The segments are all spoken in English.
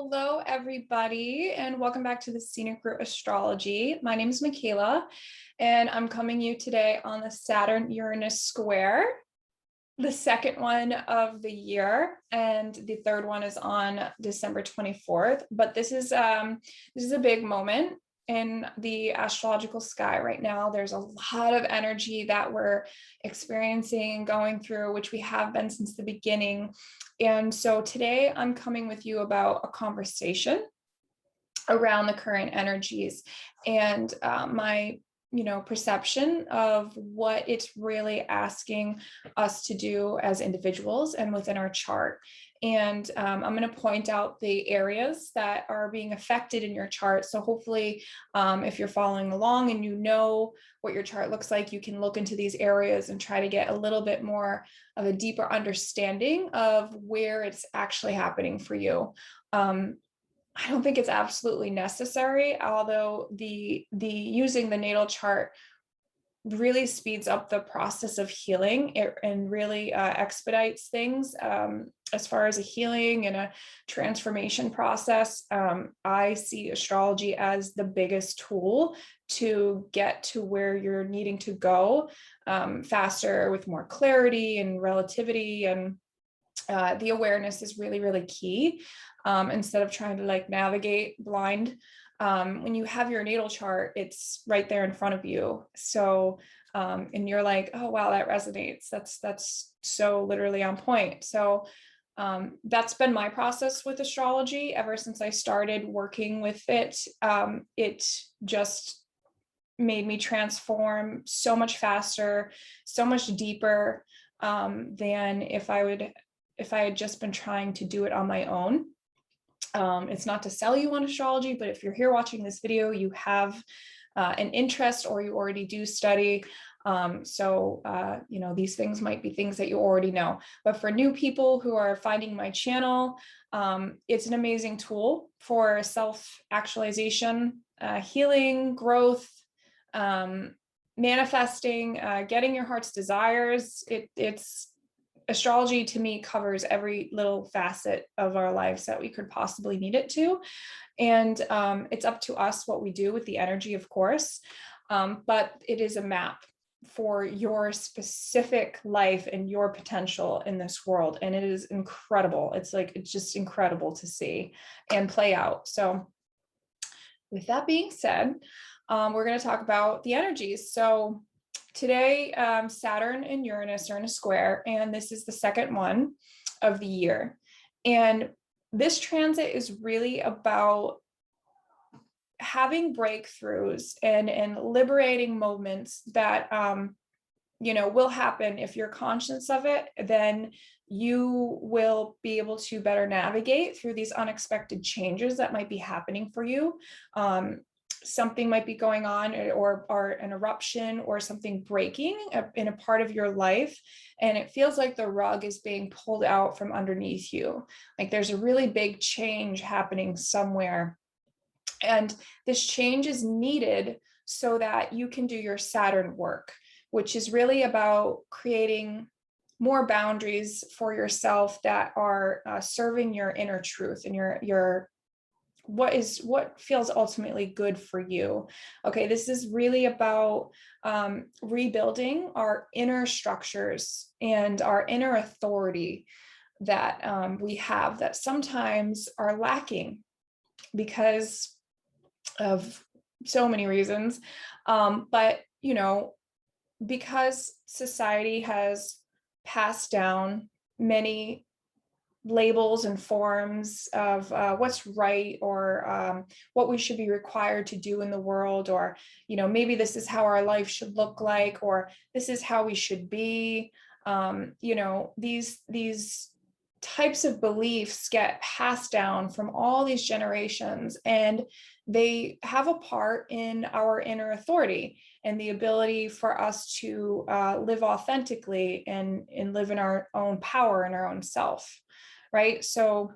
Hello, everybody, and welcome back to the Scenic Route Astrology. My name is Makayla, and I'm coming you today on the Saturn Uranus square, the second one of the year, and the third one is on December 24th. But this is a big moment in the astrological sky right now. There's a lot of energy that we're experiencing and going through, which we have been since the beginning. And so today I'm coming with you about a conversation around the current energies and my perception of what it's really asking us to do as individuals and within our chart. And I'm going to point out the areas that are being affected in your chart. So hopefully, if you're following along and you know what your chart looks like, you can look into these areas and try to get a little bit more of a deeper understanding of where it's actually happening for you. I don't think it's absolutely necessary, although the using the natal chart really speeds up the process of healing and really expedites things as far as a healing and a transformation process. I see astrology as the biggest tool to get to where you're needing to go faster, with more clarity and relativity, and the awareness is really, really key. Instead of trying to navigate blind. When you have your natal chart, it's right there in front of you. So, and you're like, oh, wow, that resonates. That's so literally on point. So that's been my process with astrology ever since I started working with it. It just made me transform so much faster, so much deeper than if I had just been trying to do it on my own. It's not to sell you on astrology, but if you're here watching this video, you have an interest or you already do study. These things might be things that you already know. But for new people who are finding my channel, it's an amazing tool for self-actualization, healing, growth, manifesting, getting your heart's desires. It's astrology to me covers every little facet of our lives that we could possibly need it to. And it's up to us what we do with the energy, of course. But it is a map for your specific life and your potential in this world. And it is incredible. It's just incredible to see and play out. So with that being said, we're going to talk about the energies. So today, Saturn and Uranus are in a square, and this is the second one of the year. And this transit is really about having breakthroughs and liberating moments that, will happen. If you're conscious of it, then you will be able to better navigate through these unexpected changes that might be happening for you. Something might be going on or an eruption or something breaking in a part of your life. And it feels like the rug is being pulled out from underneath you. Like there's a really big change happening somewhere. And this change is needed so that you can do your Saturn work, which is really about creating more boundaries for yourself that are serving your inner truth and your what feels ultimately good for you. Okay, this is really about rebuilding our inner structures and our inner authority that we have that sometimes are lacking because of so many reasons. But because society has passed down many labels and forms of what's right or what we should be required to do in the world, or maybe this is how our life should look like, or this is how we should be. These types of beliefs get passed down from all these generations, and they have a part in our inner authority and the ability for us to live authentically and live in our own power and our own self. Right. So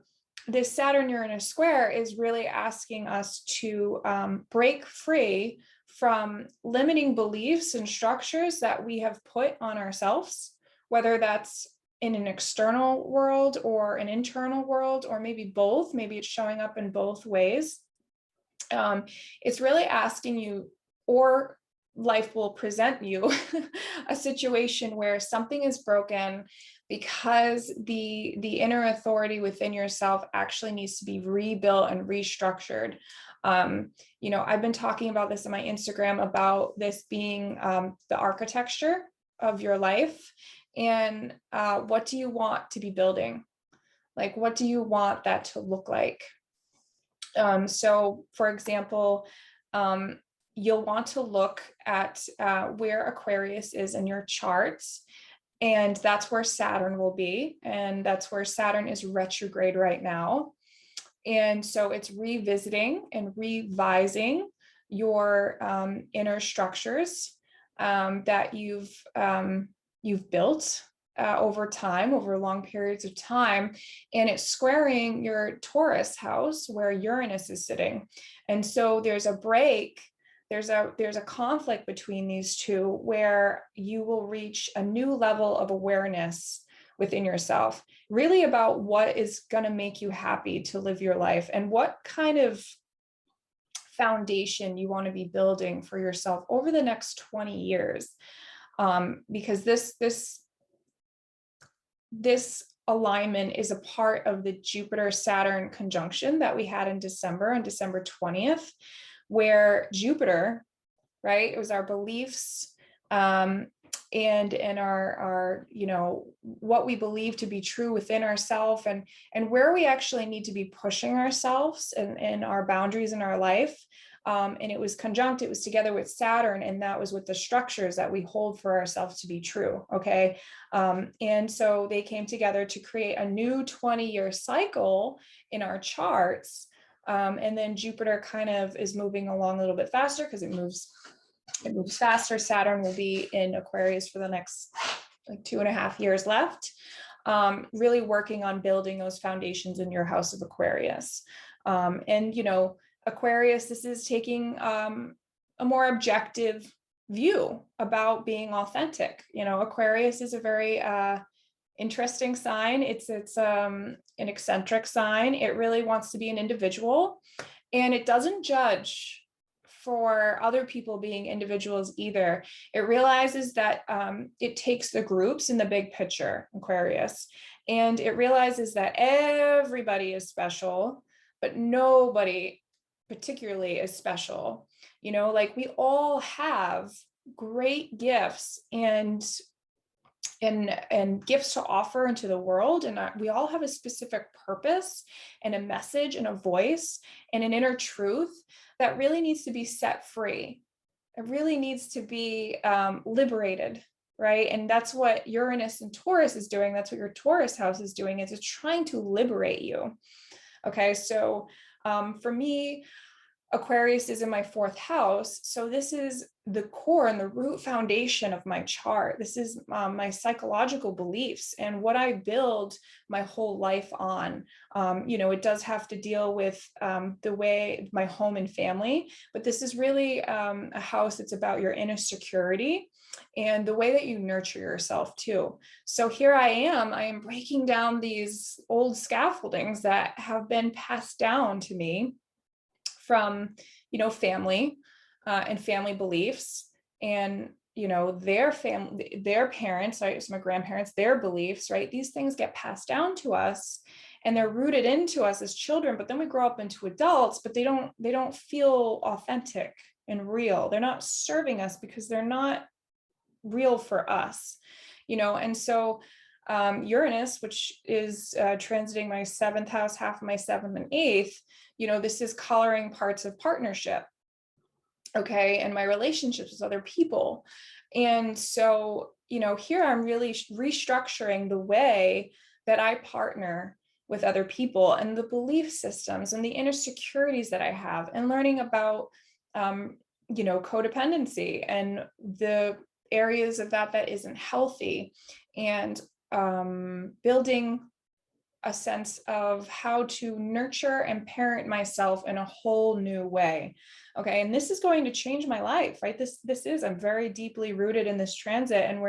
this Saturn Uranus square is really asking us to break free from limiting beliefs and structures that we have put on ourselves, whether that's in an external world or an internal world, or maybe both. Maybe it's showing up in both ways. It's really asking you, or life will present you a situation where something is broken because the inner authority within yourself actually needs to be rebuilt and restructured. I've been talking about this in my Instagram, about this being the architecture of your life. And what do you want to be building? Like, what do you want that to look like? So for example, you'll want to look at where Aquarius is in your charts, and that's where Saturn will be. And that's where Saturn is retrograde right now. And so it's revisiting and revising your inner structures that you've built over time, over long periods of time. And it's squaring your Taurus house where Uranus is sitting. And so there's a break. There's a conflict between these two, where you will reach a new level of awareness within yourself, really about what is going to make you happy to live your life, and what kind of foundation you want to be building for yourself over the next 20 years. Because this alignment is a part of the Jupiter-Saturn conjunction that we had in December, on December 20th, where Jupiter, right, it was our beliefs, and our what we believe to be true within ourselves, and where we actually need to be pushing ourselves and our boundaries in our life. And it was together with Saturn, and that was with the structures that we hold for ourselves to be true. Okay. And so they came together to create a new 20-year cycle in our charts. And then Jupiter kind of is moving along a little bit faster, because it moves faster. Saturn will be in Aquarius for the next like 2.5 years left, really working on building those foundations in your house of Aquarius. And Aquarius, this is taking a more objective view about being authentic. Aquarius is a very interesting sign. It's an eccentric sign. It really wants to be an individual, and it doesn't judge for other people being individuals either. It realizes that it takes the groups in the big picture, Aquarius, and it realizes that everybody is special, but nobody particularly is special. Like, we all have great gifts and gifts to offer into the world, and we all have a specific purpose and a message and a voice and an inner truth that really needs to be set free. It really needs to be liberated, right? And that's what Uranus and Taurus is doing. That's what your Taurus house is doing, is it's trying to liberate you. Okay, so for me, Aquarius is in my 4th house. So this is the core and the root foundation of my chart. This is my psychological beliefs and what I build my whole life on. It does have to deal with the way my home and family, but this is really a house that's about your inner security and the way that you nurture yourself too. So here I am breaking down these old scaffoldings that have been passed down to me from, family and family beliefs, and, their parents, right? So my grandparents, their beliefs, right? These things get passed down to us, and they're rooted into us as children, but then we grow up into adults, but they don't feel authentic and real. They're not serving us because they're not real for us, and so Uranus, which is transiting my 7th house, half of my 7th and 8th, this is coloring parts of partnership, okay, and my relationships with other people. And so, here I'm really restructuring the way that I partner with other people, and the belief systems and the inner securities that I have, and learning about, codependency and the areas of that isn't healthy, and building a sense of how to nurture and parent myself in a whole new way. Okay. And this is going to change my life, right? I'm very deeply rooted in this transit, and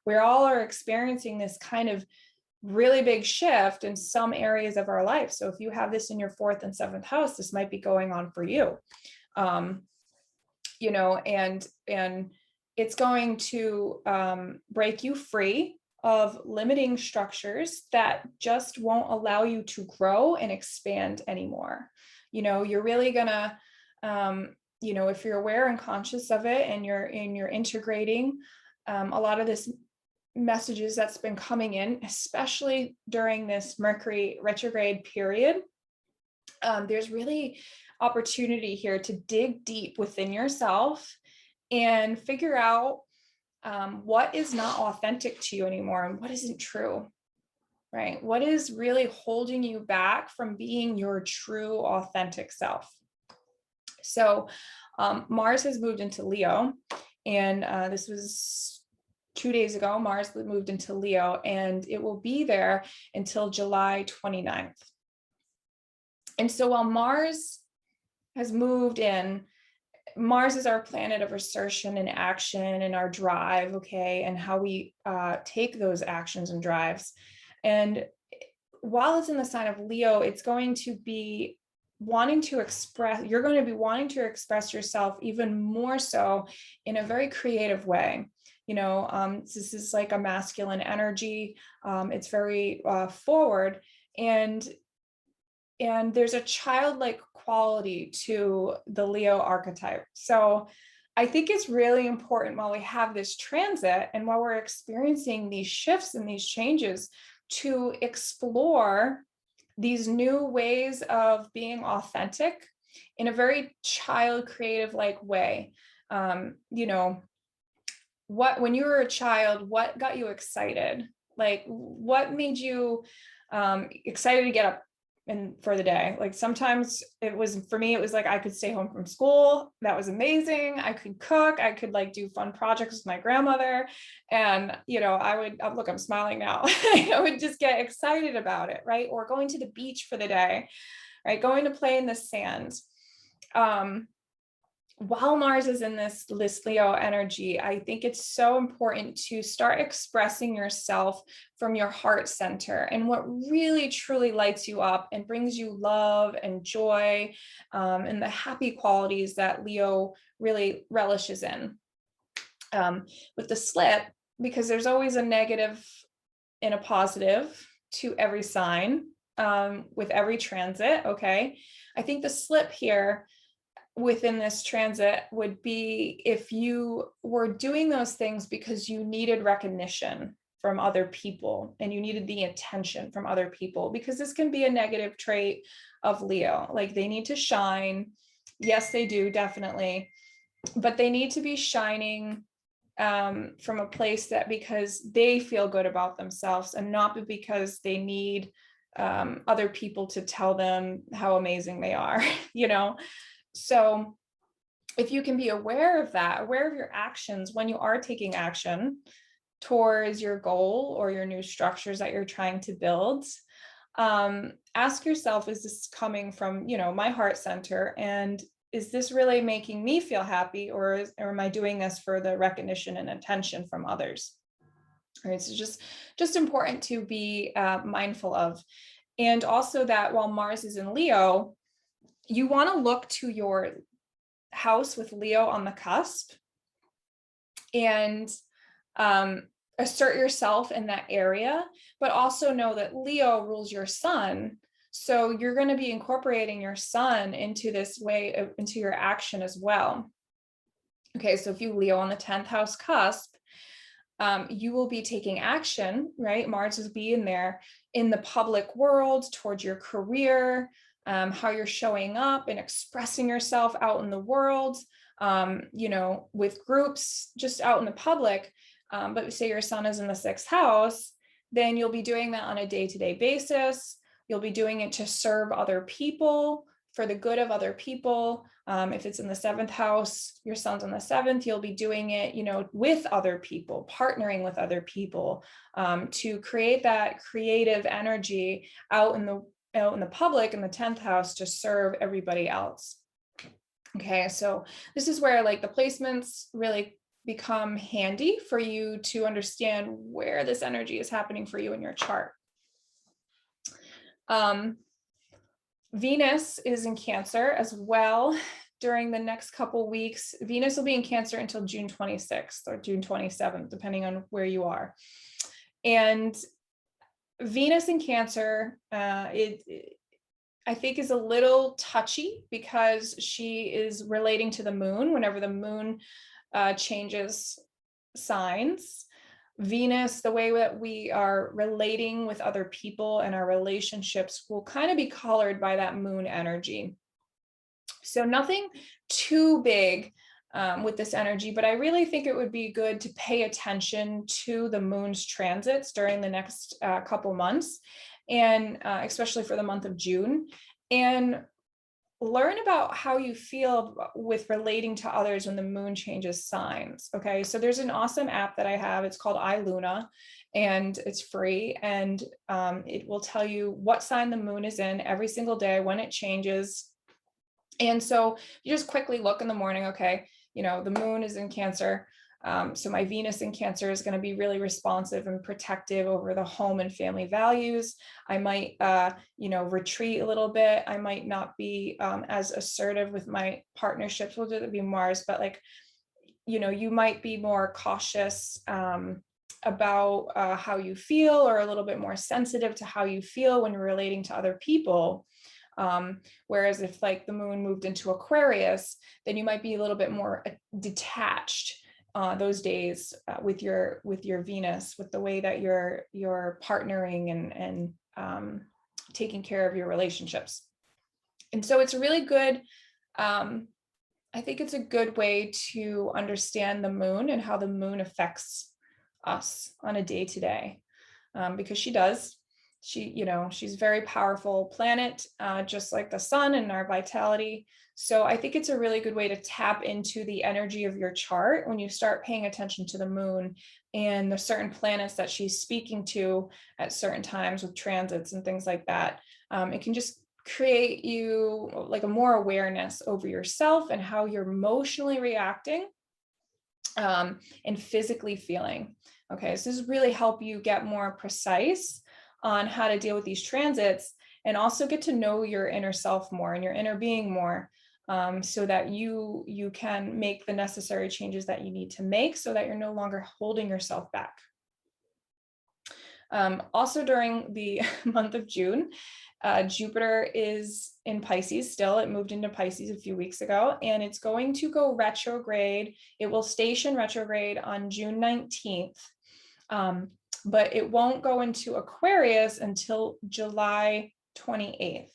we all are experiencing this kind of really big shift in some areas of our life. So if you have this in your 4th and 7th house, this might be going on for you. You know, and it's going to break you free of limiting structures that just won't allow you to grow and expand anymore. You know, you're really gonna, you know, if you're aware and conscious of it, and you're integrating a lot of this messages that's been coming in, especially during this Mercury retrograde period, there's really opportunity here to dig deep within yourself and figure out what is not authentic to you anymore and what isn't true, right? What is really holding you back from being your true authentic self? So Mars has moved into Leo, and this was 2 days ago. Mars moved into Leo, and it will be there until July 29th. And so while Mars has moved in, Mars is our planet of assertion and action and our drive, okay, and how we take those actions and drives. And while it's in the sign of Leo, it's going to be wanting to express, you're going to be wanting to express yourself even more so in a very creative way. You know, this is like a masculine energy. It's very forward, and there's a childlike quality to the Leo archetype. So I think it's really important while we have this transit and while we're experiencing these shifts and these changes to explore these new ways of being authentic in a very child creative like way. You know, when you were a child, what got you excited? Like, what made you excited to get up and for the day? Like, sometimes it was, for me, it was like I could stay home from school. That was amazing. I could cook. I could like do fun projects with my grandmother. And, you know, I would, look, I'm smiling now. I would just get excited about it, right? Or going to the beach for the day, right? Going to play in the sand. While Mars is in this Leo energy, I think it's so important to start expressing yourself from your heart center and what really truly lights you up and brings you love and joy, and the happy qualities that Leo really relishes in. With the slip, because there's always a negative and a positive to every sign, with every transit, okay? I think the slip here within this transit would be if you were doing those things because you needed recognition from other people and you needed the attention from other people, because this can be a negative trait of Leo. Like, they need to shine. Yes, they do, definitely. But they need to be shining from a place that because they feel good about themselves and not because they need other people to tell them how amazing they are, you know? So if you can be aware of that, aware of your actions when you are taking action towards your goal or your new structures that you're trying to build, ask yourself, is this coming from, you know, my heart center? And is this really making me feel happy, or am I doing this for the recognition and attention from others? All right, so just important to be mindful of. And also that while Mars is in Leo, you want to look to your house with Leo on the cusp and assert yourself in that area, but also know that Leo rules your sun. So you're going to be incorporating your sun into this way, into your action as well. Okay, so if you Leo on the 10th house cusp, you will be taking action, right? Mars will be in there in the public world towards your career, how you're showing up and expressing yourself out in the world, you know, with groups, just out in the public. But say your sun is in the 6th house, then you'll be doing that on a day-to-day basis. You'll be doing it to serve other people, for the good of other people. If it's in the 7th house, your sun's on the 7th, you'll be doing it, you know, with other people, partnering with other people, to create that creative energy out in the public in the 10th house to serve everybody else. Okay, so this is where like the placements really become handy for you to understand where this energy is happening for you in your chart. Venus is in Cancer as well during the next couple weeks. Venus will be in Cancer until June 26th or June 27th, depending on where you are. And Venus in Cancer, I think is a little touchy because she is relating to the moon. Whenever the moon changes signs, Venus, the way that we are relating with other people and our relationships will kind of be colored by that moon energy. So nothing too big with this energy, but I really think it would be good to pay attention to the moon's transits during the next couple months, and especially for the month of June, and learn about how you feel with relating to others when the moon changes signs. Okay, so there's an awesome app that I have. It's called iLuna, and it's free, and it will tell you what sign the moon is in every single day when it changes. And so you just quickly look in the morning, okay, you know, the moon is in Cancer. So my Venus in Cancer is going to be really responsive and protective over the home and family values. I might, retreat a little bit. I might not be as assertive with my partnerships. Will it be Mars, but like, you might be more cautious about how you feel, or a little bit more sensitive to how you feel when you're relating to other people. Whereas if like the moon moved into Aquarius, then you might be a little bit more detached those days with your Venus, with the way that you're partnering and taking care of your relationships. And so it's really good. I think it's a good way to understand the moon and how the moon affects us on a day-to-day, because she does. She's a very powerful planet, just like the sun and our vitality. So I think it's a really good way to tap into the energy of your chart when you start paying attention to the moon and the certain planets that she's speaking to at certain times with transits and things like that. It can just create you like a more awareness over yourself and how you're emotionally reacting and physically feeling. Okay, so this is really help you get more precise on how to deal with these transits, and also get to know your inner self more and your inner being more, so that you can make the necessary changes that you need to make so that you're no longer holding yourself back. Also during the month of June, Jupiter is in Pisces still. It moved into Pisces a few weeks ago, and it's going to go retrograde. It will station retrograde on June 19th. But it won't go into Aquarius until July 28th.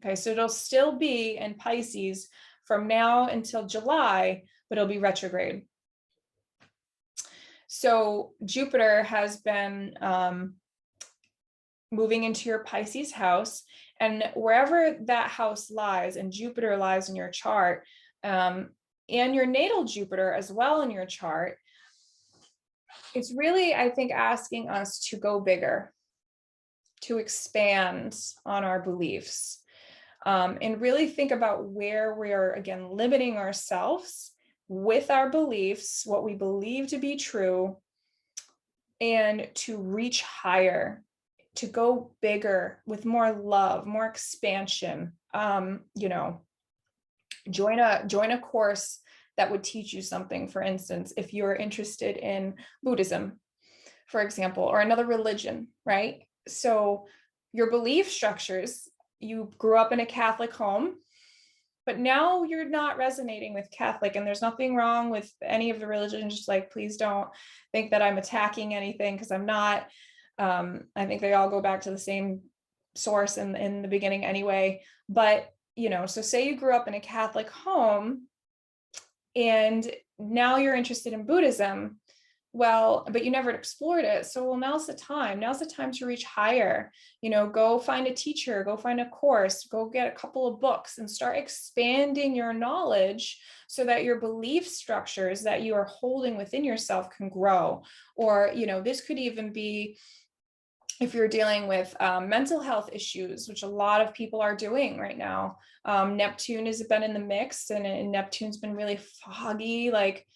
Okay, so it'll still be in Pisces from now until July, but it'll be retrograde. So Jupiter has been moving into your Pisces house, and wherever that house lies, and Jupiter lies in your chart, and your natal Jupiter as well in your chart, it's really, I think, asking us to go bigger, to expand on our beliefs, and really think about where we are, again, limiting ourselves with our beliefs, what we believe to be true, and to reach higher, to go bigger with more love, more expansion. Join a course that would teach you something. For instance, if you're interested in Buddhism, for example, or another religion, right? So your belief structures, you grew up in a Catholic home, but now you're not resonating with Catholic, and there's nothing wrong with any of the religions. Just like, please don't think that I'm attacking anything, because I'm not. I think they all go back to the same source in the beginning anyway. But, so say you grew up in a Catholic home, and now you're interested in Buddhism, but you never explored it. So, now's the time to reach higher, go find a teacher, go find a course, go get a couple of books and start expanding your knowledge so that your belief structures that you are holding within yourself can grow. Or, this could even be if you're dealing with mental health issues, which a lot of people are doing right now. Neptune has been in the mix, and Neptune's been really foggy, like,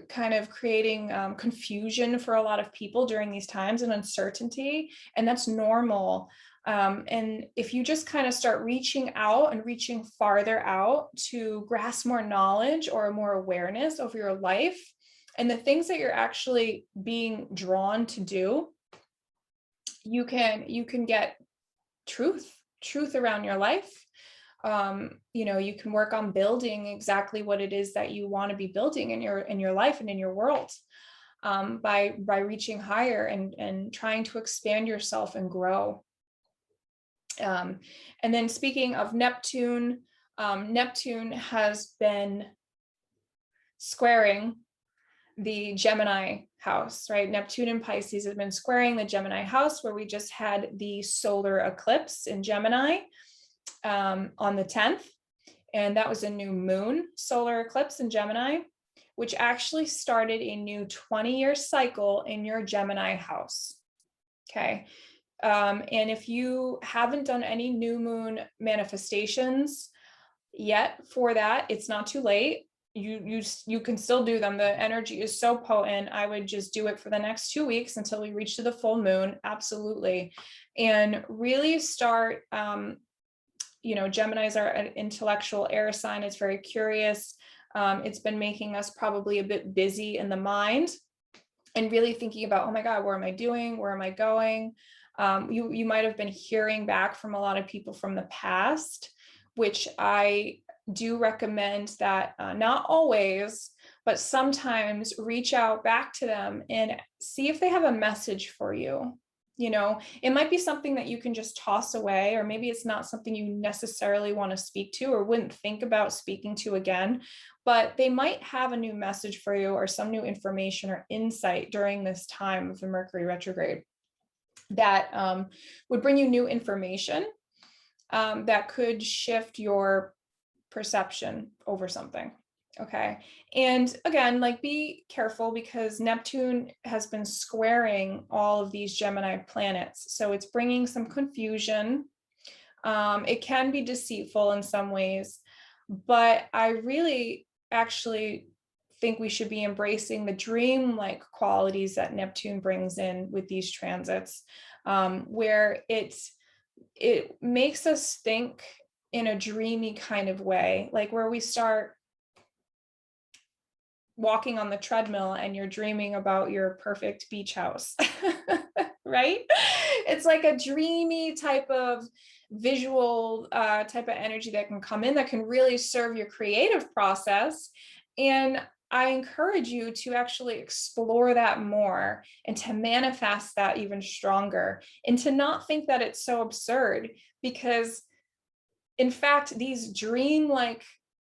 kind of creating confusion for a lot of people during these times and uncertainty. And that's normal. And if you just kind of start reaching out and reaching farther out to grasp more knowledge or more awareness over your life and the things that you're actually being drawn to do, you can get truth around your life. You can work on building exactly what it is that you want to be building in your life and in your world, by reaching higher and trying to expand yourself and grow. And then speaking of Neptune, Neptune has been squaring the Gemini house, right? Neptune and Pisces have been squaring the Gemini house, where we just had the solar eclipse in Gemini on the 10th. And that was a new moon solar eclipse in Gemini, which actually started a new 20-year cycle in your Gemini house. Okay. And if you haven't done any new moon manifestations yet for that, it's not too late. You can still do them. The energy is so potent. I would just do it for the next 2 weeks until we reach to the full moon. Absolutely. And really start, Geminis are an intellectual air sign. It's very curious. It's been making us probably a bit busy in the mind and really thinking about, oh my God, what am I doing? Where am I going? You might have been hearing back from a lot of people from the past, which I do recommend that not always, but sometimes reach out back to them and see if they have a message for you. It might be something that you can just toss away, or maybe it's not something you necessarily want to speak to or wouldn't think about speaking to again, but they might have a new message for you or some new information or insight during this time of the Mercury retrograde that would bring you new information that could shift your perception over something. Okay. And again, be careful, because Neptune has been squaring all of these Gemini planets. So it's bringing some confusion. It can be deceitful in some ways, but I really actually think we should be embracing the dream-like qualities that Neptune brings in with these transits, where it makes us think in a dreamy kind of way, where we start walking on the treadmill and you're dreaming about your perfect beach house, right? It's like a dreamy type of visual type of energy that can come in that can really serve your creative process. And I encourage you to actually explore that more and to manifest that even stronger, and to not think that it's so absurd, because in fact, these dream-like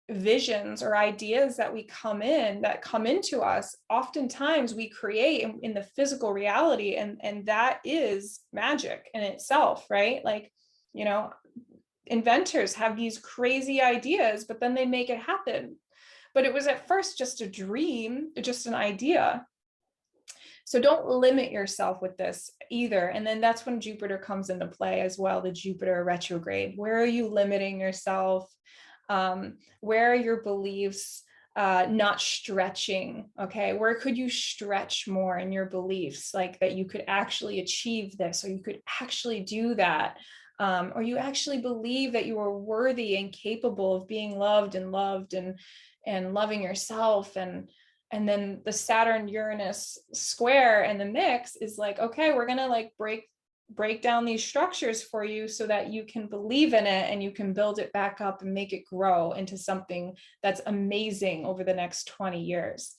visions or ideas that come into us, oftentimes we create in the physical reality, and that is magic in itself, right? Inventors have these crazy ideas, but then they make it happen. But it was at first just a dream, just an idea. So don't limit yourself with this either. And then that's when Jupiter comes into play as well, the Jupiter retrograde. Where are you limiting yourself? Where are your beliefs not stretching? Okay, where could you stretch more in your beliefs, that you could actually achieve this, or you could actually do that, or you actually believe that you are worthy and capable of being loved and loving yourself. And then the Saturn Uranus square and the mix is okay, we're gonna break down these structures for you so that you can believe in it and you can build it back up and make it grow into something that's amazing over the next 20 years.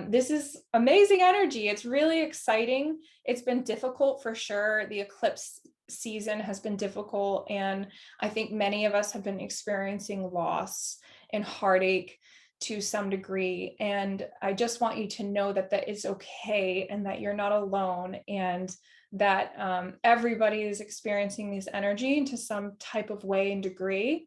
This is amazing energy. It's really exciting. It's been difficult for sure. The eclipse season has been difficult, and I think many of us have been experiencing loss and heartache to some degree. And I just want you to know that that is okay, and that you're not alone, and that everybody is experiencing this energy to some type of way and degree.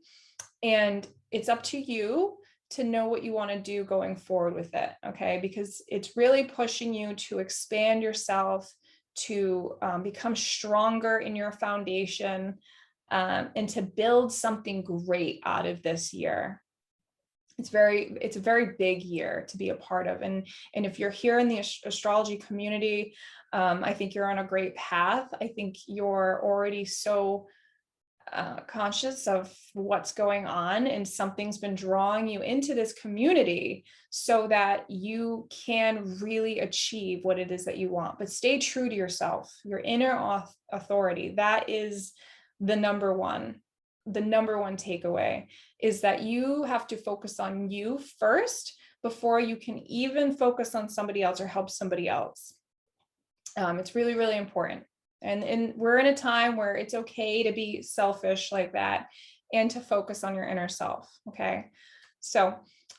And it's up to you to know what you want to do going forward with it. Okay. Because it's really pushing you to expand yourself, to become stronger in your foundation, and to build something great out of this year. it's a very big year to be a part of. And if you're here in the astrology community, I think you're on a great path. I think you're already so conscious of what's going on, and something's been drawing you into this community so that you can really achieve what it is that you want. But stay true to yourself, your inner authority. That is the number one takeaway, is that you have to focus on you first before you can even focus on somebody else or help somebody else. It's really, really important. And we're in a time where it's okay to be selfish like that and to focus on your inner self. Okay. So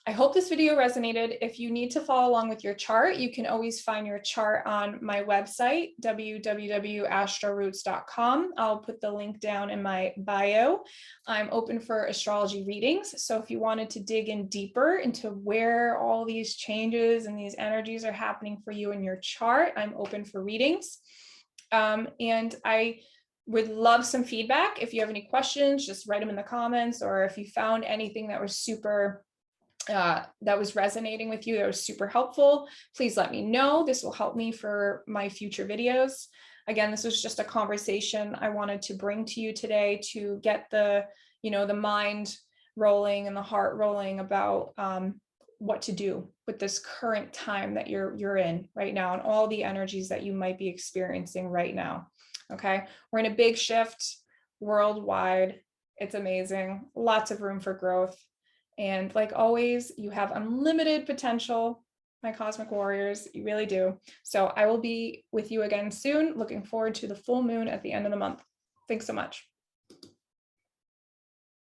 I hope this video resonated. If you need to follow along with your chart, you can always find your chart on my website, www.astroroots.com. I'll put the link down in my bio. I'm open for astrology readings. So if you wanted to dig in deeper into where all these changes and these energies are happening for you in your chart, I'm open for readings. And I would love some feedback. If you have any questions, just write them in the comments, or if you found anything that was that was resonating with you, that was super helpful, please let me know. This will help me for my future videos. Again, this was just a conversation I wanted to bring to you today to get the mind rolling and the heart rolling about what to do with this current time that you're in right now, and all the energies that you might be experiencing right now. Okay, we're in a big shift worldwide. It's amazing. Lots of room for growth. And like always, you have unlimited potential, my cosmic warriors. You really do. So I will be with you again soon. Looking forward to the full moon at the end of the month. Thanks so much.